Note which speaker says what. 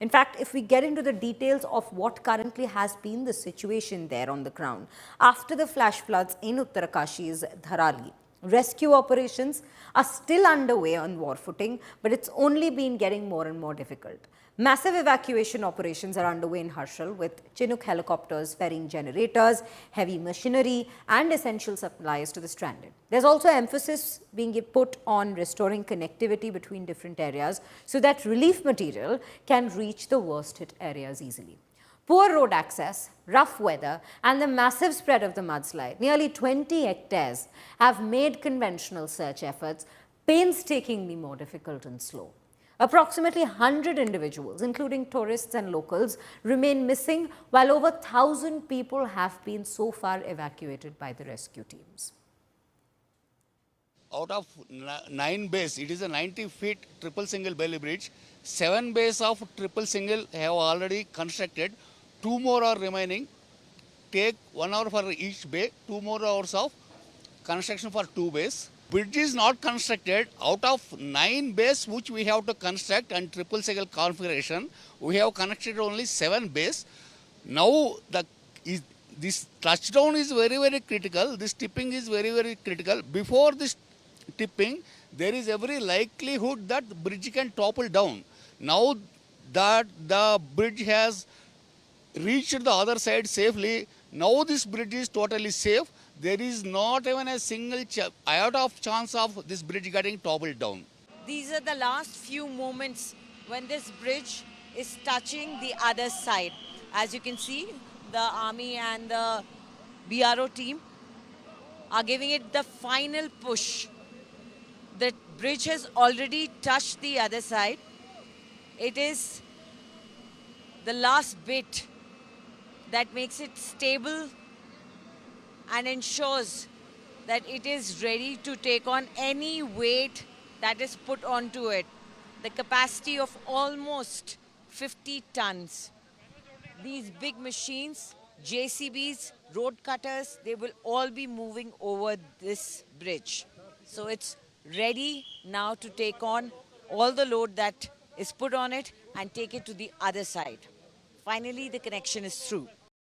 Speaker 1: In fact, if we get into the details of what currently has been the situation there on the ground, after the flash floods in Uttarakashi's Dharali, rescue operations are still underway on war footing, but it's only been getting more and more difficult. Massive evacuation operations are underway in Harshal with Chinook helicopters ferrying generators, heavy machinery and essential supplies to the stranded. There's also emphasis being put on restoring connectivity between different areas so that relief material can reach the worst hit areas easily. Poor road access, rough weather and the massive spread of the mudslide, nearly 20 hectares, have made conventional search efforts painstakingly more difficult and slow. Approximately 100 individuals, including tourists and locals, remain missing, while over 1,000 people have been so far evacuated by the rescue teams.
Speaker 2: Out of 9 bays, it is a 90 feet triple single belly bridge. 7 bays of triple single have already constructed. 2 more are remaining. Take 1 hour for each bay, 2 more hours of construction for 2 bays. Bridge is not constructed. Out of 9 bays which we have to construct and triple single configuration, we have constructed only 7 bays. Now this touchdown is very, very critical. This tipping is very, very critical. Before this tipping, there is every likelihood that the bridge can topple down. Now that the bridge has reached the other side safely, now this bridge is totally safe. There is not even a single iota of chance of this bridge getting toppled down.
Speaker 3: These are the last few moments when this bridge is touching the other side. As you can see, the army and the BRO team are giving it the final push. The bridge has already touched the other side. It is the last bit that makes it stable and ensures that it is ready to take on any weight that is put onto it. The capacity of almost 50 tons. These big machines, JCBs, road cutters, they will all be moving over this bridge. So it's ready now to take on all the load that is put on it and take it to the other side. Finally, the connection is through.